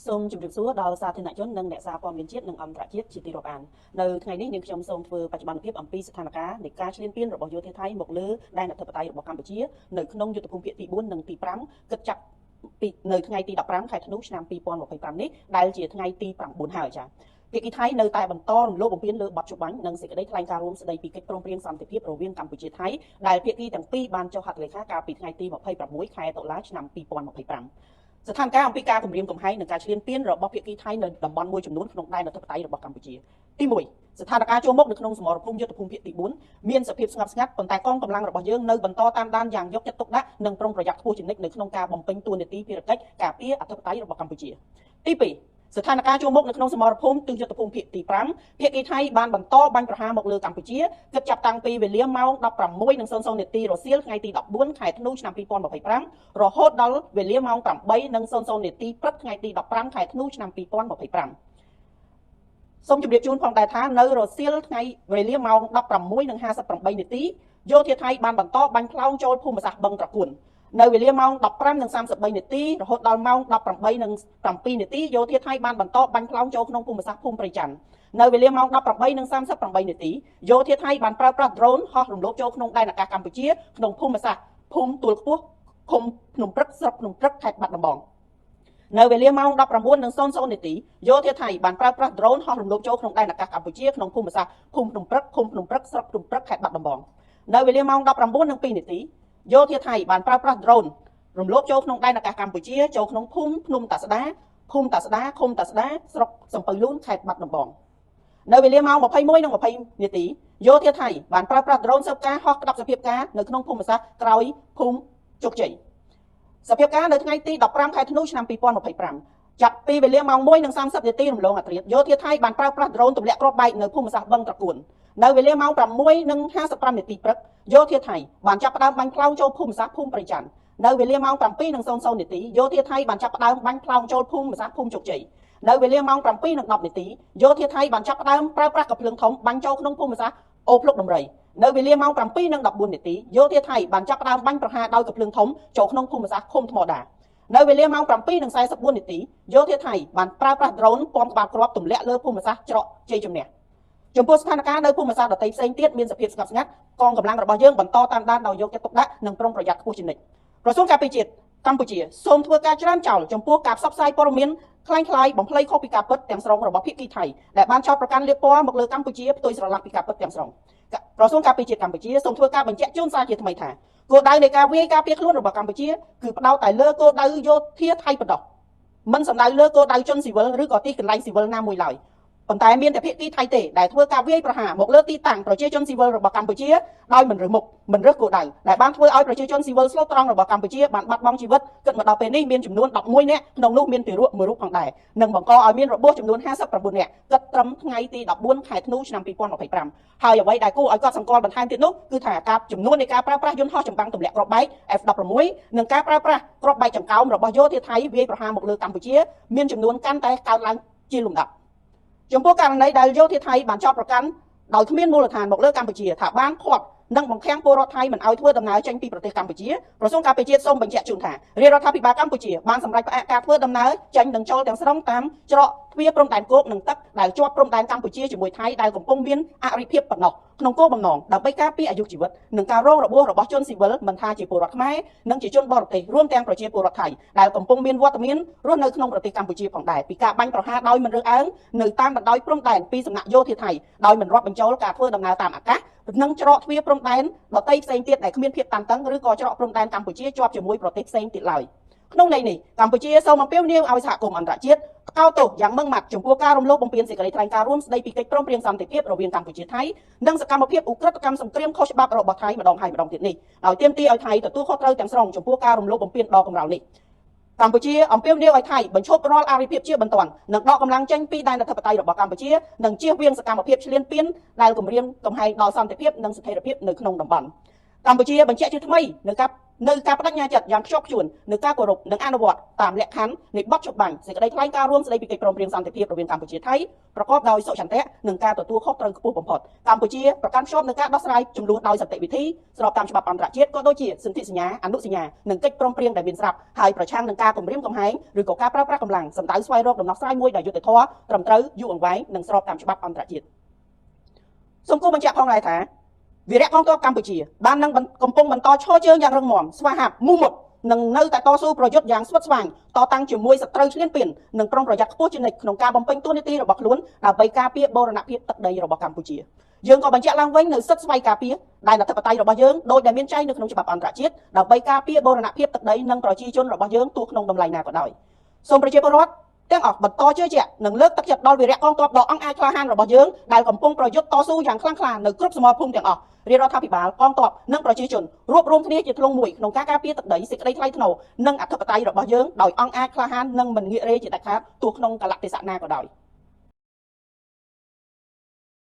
សូមជម្រាបសួរដល់សាធារណជននិងអ្នកសារព័ត៌មានជាតិនិងអន្តរជាតិជាទីរាប់អាននៅថ្ងៃនេះនាងខ្ញុំសូមធ្វើបច្ចុប្បន្នភាពអំពីស្ថានភាពនៃការឈ្លានពានរបស់យោធាថៃមកលើដែនអធិបតេយ្យរបស់កម្ពុជានៅក្នុងយុទ្ធភូមិភាគទី4និងទី5គិតចាប់ពីនៅថ្ងៃទី15ខែធ្នូឆ្នាំ2025នេះដែលជាថ្ងៃទី9ហើយចា៎ភាគីថៃនៅតែបន្តរំលោភបំពានលើបទច្បាញ់និងសេចក្តីថ្លែងការណ៍រួមស្តីពីកិច្ចព្រមព្រៀងសន្តិភាពរវាងកម្ពុជាថៃដែលភាគីទាំងពីរបានចុះហត្ថលេខាកាលពីថ្ងៃទី26ខែតុលាឆ្នាំ2025ស្ថានភាពអំពីការគម្រាមកំហែងនិងការឈ្លានពានរបស់ភាគីថៃនៅតំបន់មួយចំនួនក្នុងដែនអធិបតេយ្យរបស់កម្ពុជាទី1ស្ថានភាពចូលមកនៅក្នុងសមរភូមិយុទ្ធភូមិភាគទី4មានសភាពស្ងប់ស្ងាត់ប៉ុន្តែកងកម្លាំងរបស់យើងនៅបន្តតាមដានយ៉ាងយកចិត្តទុកដាក់និងប្រុងប្រយ័ត្នខ្ពស់ជានិច្ចនៅក្នុងការបំពេញតួនាទីភារកិច្ចការពារអធិបតេយ្យរបស់កម្ពុជាទី2ស្ថានភាពចូលមកនៅក្នុងសមរភូមិទិយុទ្ធភូមិភាគទី5ភាគីថៃបានបន្តបាញ់ប្រហារមកលើកម្ពុជាគិតចាប់តាំងពីវេលាម៉ោង 16:00 នាទីរសៀលថ្ងៃទី14ខែធ្នូឆ្នាំ2025រហូតដល់វេលាម៉ោង 8:00 នាទីព្រឹកថ្ងៃទី15ខែធ្នូឆ្នាំ2025សូមជម្រាបជូនផងដែរថានៅរសៀលថ្ងៃវេលាម៉ោង 16:58 នាទីយោធាថៃបានបន្តបាញ់ខ្លោងចូលភូមិសាស្ត្របឹងត្រគួននៅវេលាម៉ោង 15:33 នាទីរហូតដល់ម៉ោង 18:07 នាទីយោធាថៃបានបន្តបាញ់ខ្លោងចូលក្នុងភូមិសាស្ត្រភូមិព្រៃច័ន្ទនៅវេលាម៉ោង 18:38 នាទីយោធាថៃបានប្រើប្រាស់ drone ហោះរំលោភចូលក្នុងដែនអាកាសកម្ពុជាក្នុងភូមិសាស្ត្រភូមិទួលខ្ពស់ឃុំភ្នំព្រឹកស្រុកភ្នំព្រឹកខេត្តបាត់ដំបងនៅវេលាម៉ោង 19:00 នាទីយោធាថៃបានប្រើប្រាស់ drone ហោះរំលោភចូលក្នុងដែនអាកាសកម្ពុជាក្នុងភូមិសាស្ត្រភូមិភ្នំព្រឹកឃុំភ្នំព្រឹកស្រុកភ្នំព្រឹកខេត្តបាត់ដំបងនៅវេលាម៉ោង 19:02 នាទីយោធាថៃបានប្រើប្រាស់ drone រំលោភចូលក្នុងដែនអាកាសកម្ពុជាចូលក្នុងភូមិភ្នំតាស្ដាភូមិតាស្ដាឃុំតាស្ដាស្រុកសំពៅលូនខេត្តបាត់ដំបងនៅវេលាម៉ោង 21:20 នាទីយោធាថៃបានប្រើប្រាស់ drone ស៊ើបការហោះក្តាប់សភាពការនៅក្នុងភូមិសាស្ត្រក្រោយភូមិជោគជ័យសភាពការនៅថ្ងៃទី15ខែធ្នូឆ្នាំ2025ចាប់ពីវេលាម៉ោង 1:30 នាទីរំលងអត្រាយោធាថៃបានប្រើប្រាស់ drone ទម្លាក់គ្រាប់បែកនៅភូមិសាស្ត្របឹងត្រគួននៅវេលាម៉ោង 6:55 នាទីព្រឹកយោធាថៃបានចាប់ផ្ដើមបាញ់ខ្លោងចូលភូមិសាស្ត្រភូមិព្រៃច័ន្ទនៅវេលាម៉ោង 7:00 នាទីយោធាថៃបានចាប់ផ្ដើមបាញ់ខ្លោងចូលភូមិសាស្ត្រភូមិជោគជ័យនៅវេលាម៉ោង 7:10 នាទីយោធាថៃបានចាប់ផ្ដើមប្រើប្រាស់កាភ្លើងធំបាញ់ចូលក្នុងភូមិសាស្ត្រអូភ្លុកដំរីនៅវេលាម៉ោង 7:14 នាទីយោធាថៃបានចាប់ផ្ដើមបាញ់ប្រហារដោយកាភ្លើងធំចូលក្នុងភូមិសាស្ត្រឃុំថ្មដានៅវេលាម៉ោង 7:44 នាទីយោធាថៃបានប្រើប្រាស់ drone ពំក្បាលគ្រាប់ទម្លាក់លើភូមិសាស្ត្រច្រកជ័យជំនះចំពោះស្ថានភាពនៅភូមិសាស្ត្រដទៃផ្សេងទៀតមានសភាពស្ងប់ស្ងាត់កងកម្លាំងរបស់យើងបន្តតាមដានដោយយកចិត្តទុកដាក់និងប្រុងប្រយ័ត្នខ្ពស់ជានិច្ចក្រសួងការពារជាតិកម្ពុជាសូមធ្វើការច្រានចោលចំពោះការផ្សព្វផ្សាយព័ត៌មានคล้ายៗបំភ្លៃខុសពីការពិតទាំងស្រុងរបស់ភាគីថៃដែលបានចោទប្រកាន់លាបពណ៌មកលើកម្ពុជាផ្ទុយស្រឡះពីការពិតទាំងស្រុងក្រសួងការពារជាតិកម្ពុជាសូមធ្វើការបញ្ជាក់ជូនសារជាថ្មីថាគោលដៅនៃការវាយការពារខ្លួនរបស់កម្ពុជាគឺផ្ដោតតែលើគោលដៅយោធាថៃប៉ុណ្ណោះមិនសំដៅលើគោលដៅជនស៊ីវិលឬក៏ទីកន្លែងស៊ីវិលណាមួយឡើយប៉ុន្តែមានតែភាគីថៃទេដែលធ្វើការវាយប្រហារមកលើទីតាំងប្រជាជនស៊ីវិលរបស់កម្ពុជាដោយមិនរើសមុខមិនរើសគោលដៅដែលបានធ្វើឲ្យប្រជាជនស៊ីវិលស្លូតត្រង់របស់កម្ពុជាបានបាត់បង់ជីវិតគិតមកដល់ពេលនេះមានចំនួន11នាក់ក្នុងនោះមានទារកមួយរូបផងដែរនិងបង្កឲ្យមានរបួសចំនួន59នាក់គិតត្រឹមថ្ងៃទី14ខែធ្នូឆ្នាំ2025ហើយអ្វីដែលគួរឲ្យកត់សម្គាល់បន្ថែមទៀតនោះគឺថាការចំនួននៃការប្រើប្រាស់យន្តហោះចម្បាំងទម្លាក់គ្រាប់បែក F16 និងការប្រើប្រាស់គ្រាប់បែកចង្កោមរបស់យោធាថៃវាយប្រហារមកលើកម្ពុជាមានចំនួនកាន់តែកើនឡើងជាលំដាប់ចំពោះករណីដែលយោធាថៃបានចោទប្រកាន់ដោយគ្មានមូលដ្ឋានមកលើកម្ពុជាថាបានឃាត់និងបង្ខាំងពលរដ្ឋថៃមិនឲ្យធ្វើដំណើរចេញពីប្រទេសកម្ពុជាក្រសួងការពារជាតិសូមបញ្ជាក់ជូនថារាជរដ្ឋាភិបាលកម្ពុជាបានសម្រេចផ្អាកការធ្វើដំណើរចេញនិងចូលទាំងស្រុងតាមច្រកទ្វារព្រំដែនគោកនិងទឹកដែលជាប់ព្រំដែនកម្ពុជាជាមួយថៃដែលកំពុងមានអរិភាពប៉ុណ្ណោះក្នុងគោលបំណងដើម្បីការពារអាយុជីវិតនិងការរងរបួសរបស់ជនស៊ីវិលមិនថាជាពលរដ្ឋខ្មែរនិងជាជនបរទេសរួមទាំងប្រជាពលរដ្ឋថៃដែលកំពុងមានវត្តមានរស់នៅក្នុងប្រទេសកម្ពុជាផងដែរពីការបាញ់ប្រហារដោយមិនរើសអើងនៅតាមបណ្ដោយព្រំដែនពីសំណាក់យោធាថៃដោយមិនរាប់បញ្ចូលការធ្វើដំណើរតាមអាកាសនិងច្រកទ្វារព្រំដែនដទៃផ្សេងទៀតដែលគ្មានភាពតានតឹងឬក៏ច្រកព្រំដែនកម្ពុជាជាប់ជាមួយប្រទេសផ្សេងទៀតឡើយក្នុងន័យនេះកម្ពុជាសូមអំពាវនាវឲ្យសហគមន៍អន្តរជាតិកោតទោសយ៉ាងម៉ឺងម៉ាត់ចំពោះការរំលោភបំពានសេចក្តីថ្លែងការណ៍រួមស្តីពីកិច្ចព្រមព្រៀងសន្តិភាពរវាងកម្ពុជាថៃនិងសកម្មភាពឧក្រិដ្ឋកម្មសង្គ្រាមខុសច្បាប់របស់ថៃម្ដងហើយម្ដងទៀតនេះដោយទាមទារឲ្យថៃទទួលខុសត្រូវទាំងស្រុងចំពោះការរំលោភបំពានដ៏កម្រៅនេះកម្ពុជាអំពាវនាវឲ្យថៃបញ្ឈប់រាល់អរិភាពជាបន្ទាន់និងដកកម្លាំងចេញពីដែនអធិបតេយ្យរបស់កម្ពុជានិងជៀសវាងសកម្មភាពឈ្លានពានដែលគំរាមកំហែងដល់សន្តិភាពនិងស្ថិរភាពនៅក្នុងតំបន់ កម្ពុជាបញ្ជាក់ជាថ្មីនៅការបដិញ្ញាចិត្តយ៉ាងខ្ជាប់ខ្ជួននៅការគោរពនិងអនុវត្តតាមលក្ខខណ្ឌនៃបទច្បាប់សេចក្តីថ្លែងការណ៍រួមស្តីពីកិច្ចព្រមព្រៀងសន្តិភាពរវាងកម្ពុជាថៃប្រកបដោយសុចន្ទៈនិងការទទួលខុសត្រូវខ្ពស់បំផុតកម្ពុជាប្រកាន់ខ្ជាប់នឹងការដោះស្រាយចំនួនដោយសន្តិវិធីស្របតាមច្បាប់អន្តរជាតិក៏ដូចជាសន្ធិសញ្ញាអនុសញ្ញានិងកិច្ចព្រមព្រៀងដែលមានស្រាប់ហើយប្រឆាំងនឹងការគំរាមកំហែងឬក៏ការប្រើប្រាស់កម្លាំងសម្ដៅស្វែងរកដំណោះស្រាយមួយដែលយុត្តិធម៌ត្រឹមត្រូវយូរអង្វែងនិងស្របតាមច្បាប់អន្តរជាតិសូមគូបញ្ជាក់ផងដែរថាវីរៈកងទ័ពកម្ពុជាបាននឹងកំពុងបន្តឈរជើងយ៉ាងរឹងមាំស្វាហាប់មូមុតនឹងនៅតែតស៊ូប្រយុទ្ធយ៉ាងស្វិតស្វាញតតាំងជាមួយសត្រូវឈ្លានពាននិងប្រុងប្រយ័ត្នខ្ពស់ជានិច្ចក្នុងការបំពេញតួនាទីរបស់ខ្លួនដើម្បីការពារបូរណភាពទឹកដីរបស់កម្ពុជាយើងក៏បញ្ជាក់ឡើងវិញនៅសិទ្ធិស្វ័យការពារដែនអធិបតេយ្យរបស់យើងដោយដែលមានចែងនៅក្នុងច្បាប់អន្តរជាតិដើម្បីការពារបូរណភាពទឹកដីនិងប្រជាជនរបស់យើងទោះក្នុងតម្លៃណាក៏ដោយសូមប្រជាពលរដ្ឋទាំងអស់បន្តជឿជាក់និងលើកទឹកចិត្តដល់វីរៈកងទ័ពដ៏អង់អាចក្លាហានរបស់យើងដែលកំពុងប្រយុទ្ធតស៊ូយ៉ាងខ្លាំងក្លានៅគ្រប់សមរភូមិទាំងអស់រាជរដ្ឋាភិបាលកងទ័ពនិងប្រជាជនរួបរวมគ្នាជាធ្លុងមួយក្នុងការការពារទឹកដីសេចក្តីថ្លៃថ្នូរនិងអធិបតេយ្យរបស់យើងដោយអង់អាចក្លាហាននិងមិនងាករេជាដាច់ខាតទោះក្នុងកលៈទេសៈណាក៏ដោយ